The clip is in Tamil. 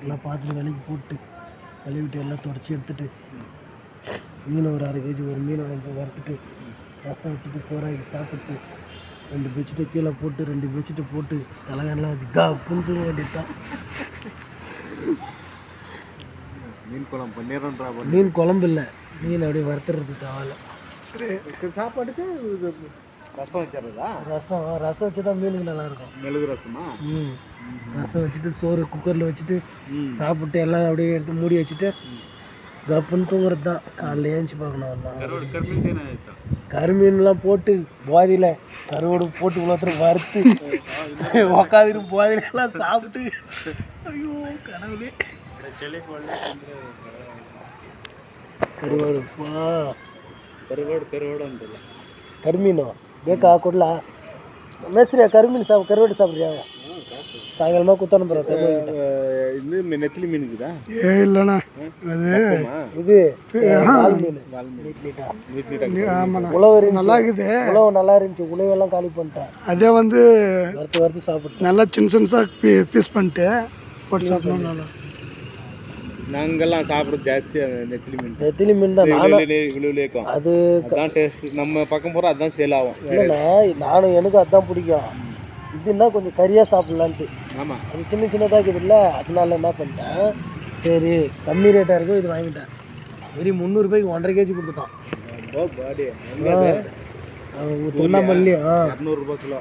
எல்லாம் பார்த்துட்டு விலைக்கு போட்டு கழுவிட்டு எல்லாம் தொடச்சி எடுத்துட்டு மீன் ஒரு 1/2 கேஜி ஒரு மீனை வந்து வறுத்துட்டு ரசம் வச்சுட்டு சோறாக்கி சாப்பிட்டு 2 பெட்ஷீட்டை கீழே போட்டு 2 பெட்ஷீட்டை போட்டு தலைகானெலாம் வச்சு புந்து வேண்டியதுதான். மீன் குழம்பு பண்ணிடுறா. மீன் குழம்பு இல்லை, மீன் அப்படியே வறுத்துறது தவால. சாப்பாட்டுக்கு ரசம் வச்சிடுறதா? ரசம் வச்சு தான் மீனுக்கு நல்லாயிருக்கும். மெழுகு ரசமா? ரசம் வச்சுட்டு சோறு குக்கரில் வச்சுட்டு சாப்பிட்டு எல்லாம் அப்படியே எடுத்து மூடி வச்சுட்டு கப்புன்னு தூங்குறது தான். காலைல ஏஞ்சி பார்க்கணும். கருமீன்லாம் போட்டு போதையில் கருவோடு போட்டு இவ்வளோத்தரம் வறுத்து உக்காந்துட்டு போதையிலாம் சாப்பிட்டு ஐயோ கனவுலே கருவோடு கருமீனோ ಬೇಕಾ ಕೊಡ್ಲಾ ಮೇಸ್ತ್ರಿ ಕರಿಮೀನು ಕರಿವಾಡು ಸಾப்பிಡ್ರಿಯಾ சாயங்காலமாக குத்தான இது நெத்திலி மீன் இருக்குதா? இல்லைண்ணா இது வால் மீன் உழவு நல்லா இருக்குது. உழவு நல்லா இருந்துச்சு, உழவெல்லாம் காலி பண்ணிட்டேன். அதே வந்து வறுத்து சாப்பிட்டு நல்லா சின்ன பீஸ் பண்ணிட்டு போட்டு சாப்பிடணும். நல்லா நாங்கெல்லாம் சாப்பிட்றது ஜாஸ்தியாக நெத்திலி மீன் தான். விழுவிலேக்கும் அது டேஸ்ட். நம்ம பக்கம் போகிற அதுதான் சேல் ஆகும். இல்லைண்ணா நானும் எனக்கு அதுதான் பிடிக்கும். இதுன்னா கொஞ்சம் கறியாக சாப்பிட்லான்ட்டு. ஆமாம், அது சின்ன சின்னதாக இருக்குது இல்லை, அதனால என்ன பண்ணிட்டேன், சரி கம்மி ரேட்டாக இருக்கும் இது வாங்கிட்டேன். வெறி 300 ரூபாய்க்கு 1.5 கேஜி கொடுத்துட்டான். பாடி திருவண்ணாமல்லையும் 200 ரூபா கிலோ.